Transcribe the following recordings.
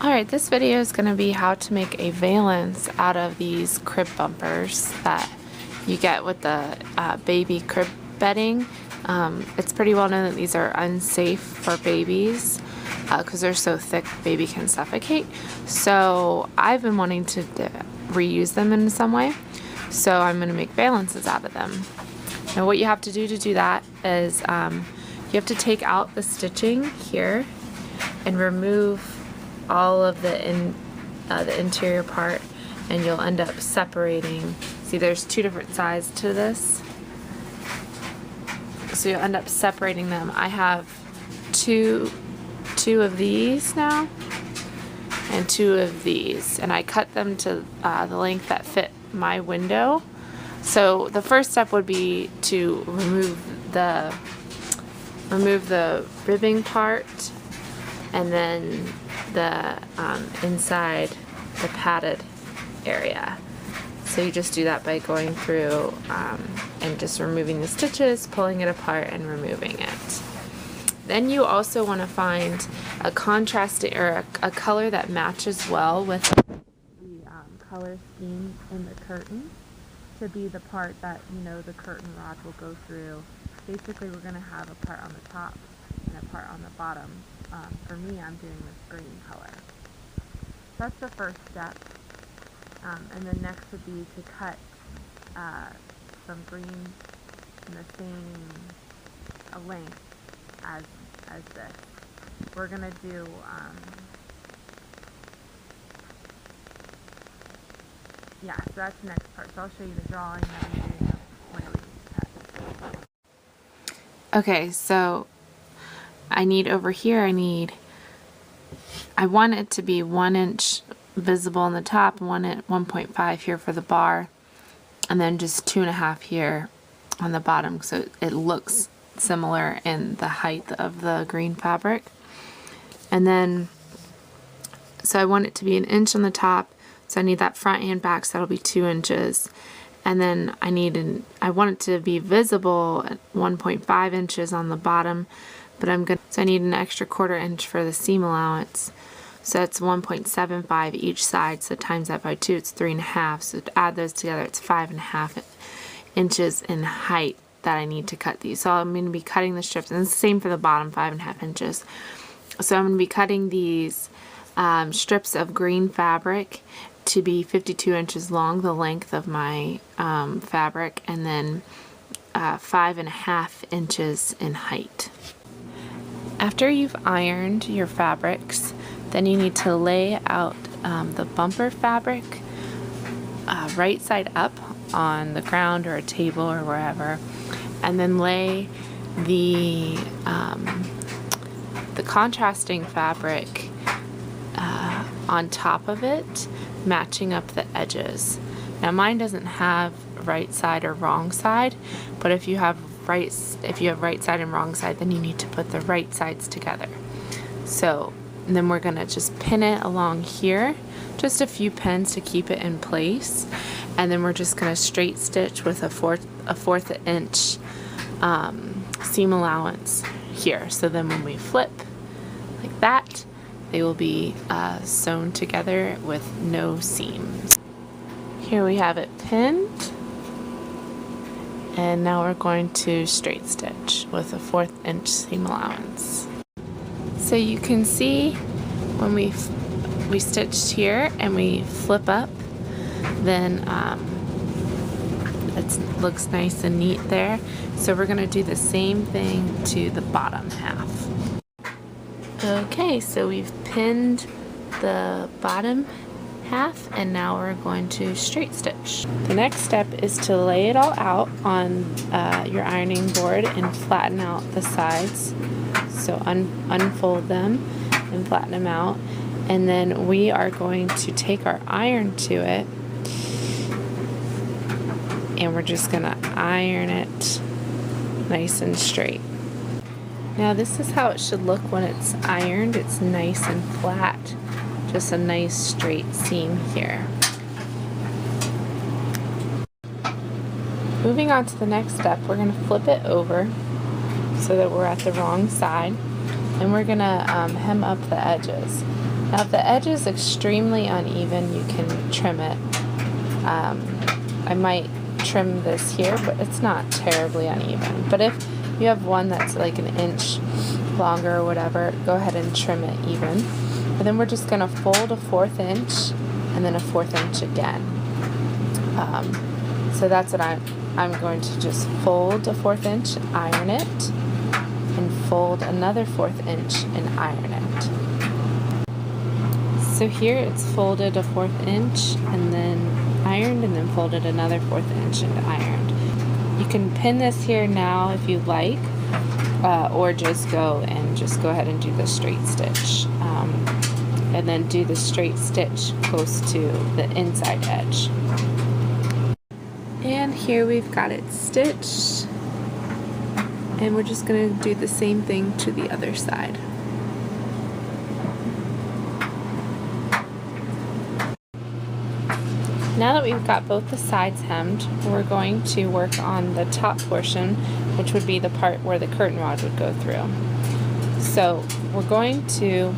Alright, this video is going to be how to make a valance out of these crib bumpers that you get with the baby crib bedding. It's pretty well known that these are unsafe for babies because they're so thick baby can suffocate. So I've been wanting to reuse them in some way. So I'm going to make valances out of them. Now what you have to do that is you have to take out the stitching here and remove all of the interior part, and you'll end up separating. See, there's two different sides to this, so you'll end up separating them. I have two of these now and two of these, and I cut them to the length that fit my window. So the first step would be to remove the ribbing part, and then the inside the padded area. So you just do that by going through and just removing the stitches, pulling it apart, and removing it. Then you also want to find a contrast or a color that matches well with the color scheme in the curtain to be the part that the curtain rod will go through. Basically, we're going to have a part on the top and a part on the bottom. For me, I'm doing this green color. That's the first step. And then next would be to cut some green in the same length as this. We're going to do yeah, so that's the next part. So I'll show you the drawing that I'm doing when we cut. Okay, so I need over here, I want it to be 1 inch visible on the top, 1.5 here for the bar, and then just 2.5 here on the bottom, so it looks similar in the height of the green fabric. And then, so I want it to be 1 inch on the top, so I need that front and back, so that'll be 2 inches. And then I want it to be visible at 1.5 inches on the bottom, but so I need an extra 1/4 inch for the seam allowance. So that's 1.75 each side, so times that by 2, it's 3.5. So to add those together, it's 5.5 inches in height that I need to cut these. So I'm going to be cutting the strips, and it's the same for the bottom, 5.5 inches. So I'm going to be cutting these strips of green fabric to be 52 inches long, the length of my fabric, and then 5.5 inches in height. After you've ironed your fabrics, then you need to lay out the bumper fabric right side up on the ground or a table or wherever, and then lay the contrasting fabric on top of it, matching up the edges. Now mine doesn't have right side or wrong side, but if you have right side and wrong side, then you need to put the right sides together. So then we're gonna just pin it along here, just a few pins to keep it in place, and then we're just gonna straight stitch with a fourth inch seam allowance here. So then when we flip like that, they will be sewn together with no seams. Here we have it pinned, and now we're going to straight stitch with a 1/4 inch seam allowance. So you can see when we stitched here and we flip up, then it looks nice and neat there. So we're going to do the same thing to the bottom half. Okay, so we've pinned the bottom half, and now we're going to straight stitch. The next step is to lay it all out on your ironing board and flatten out the sides. So unfold them and flatten them out, and then we are going to take our iron to it, and we're just gonna iron it nice and straight. Now this is how it should look when it's ironed. It's nice and flat, just a nice straight seam here. Moving on to the next step, we're going to flip it over so that we're at the wrong side, and we're going to hem up the edges. Now if the edge is extremely uneven, you can trim it. I might trim this here, but it's not terribly uneven. But if you have one that's like an inch longer or whatever, go ahead and trim it even. And then we're just going to fold a 1/4 inch and then a 1/4 inch again. So that's what I'm going to just fold a 1/4 inch, iron it, and fold another 1/4 inch and iron it. So here it's folded a 1/4 inch and then ironed, and then folded another 1/4 inch and ironed. You can pin this here now if you like, or just go ahead and do the straight stitch, and then do the straight stitch close to the inside edge. And here we've got it stitched, and we're just going to do the same thing to the other side. Now that we've got both the sides hemmed, we're going to work on the top portion, which would be the part where the curtain rod would go through. So we're going to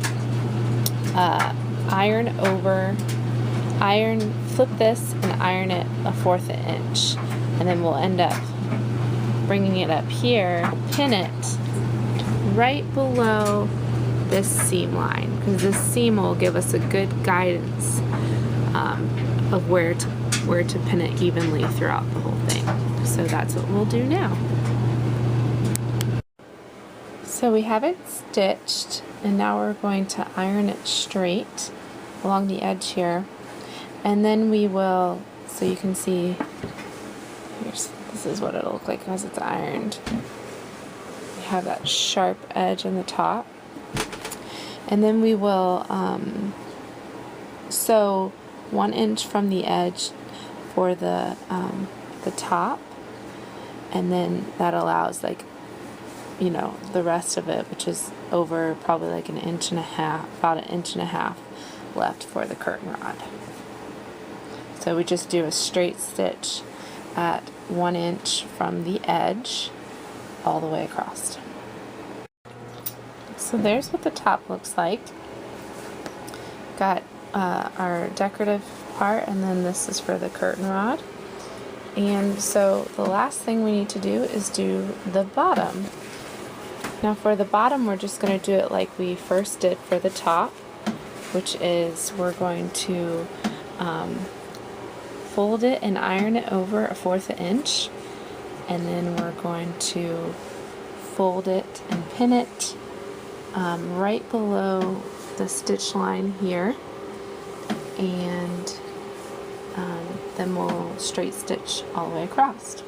flip this and iron it a 1/4 inch, and then we'll end up bringing it up here, pin it right below this seam line, because this seam will give us a good guidance of where to pin it evenly throughout the whole thing. So that's what we'll do now. So we have it stitched, and now we're going to iron it straight along the edge here, and then we will, so you can see, this is what it'll look like as it's ironed. We have that sharp edge in the top, and then we will sew 1 inch from the edge for the top, and then that allows, like, you know, the rest of it, which is over probably like an inch and a half, about an inch and a half left for the curtain rod. So we just do a straight stitch at 1 inch from the edge all the way across. So there's what the top looks like. Got our decorative part, and then this is for the curtain rod. And so the last thing we need to do is do the bottom. Now for the bottom, we're just going to do it like we first did for the top, which is we're going to fold it and iron it over a 1/4 inch, and then we're going to fold it and pin it right below the stitch line here, and then we'll straight stitch all the way across.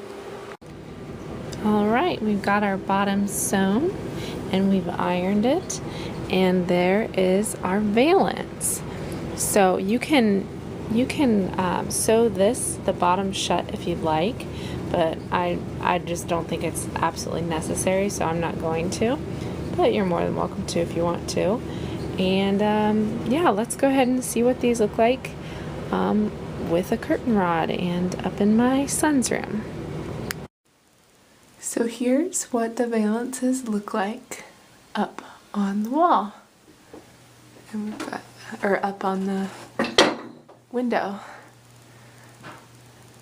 Alright, we've got our bottom sewn and we've ironed it, and there is our valance. So you can sew the bottom shut if you'd like, but I just don't think it's absolutely necessary, so I'm not going to, but you're more than welcome to if you want to. And yeah, let's go ahead and see what these look like with a curtain rod and up in my son's room. So here's what the valances look like up on the wall, and we've got, or up on the window.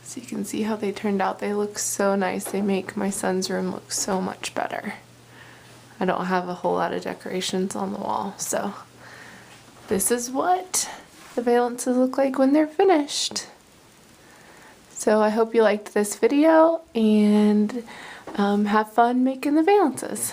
So you can see how they turned out. They look so nice. They make my son's room look so much better. I don't have a whole lot of decorations on the wall, so this is what the valances look like when they're finished. So I hope you liked this video, and have fun making the valances.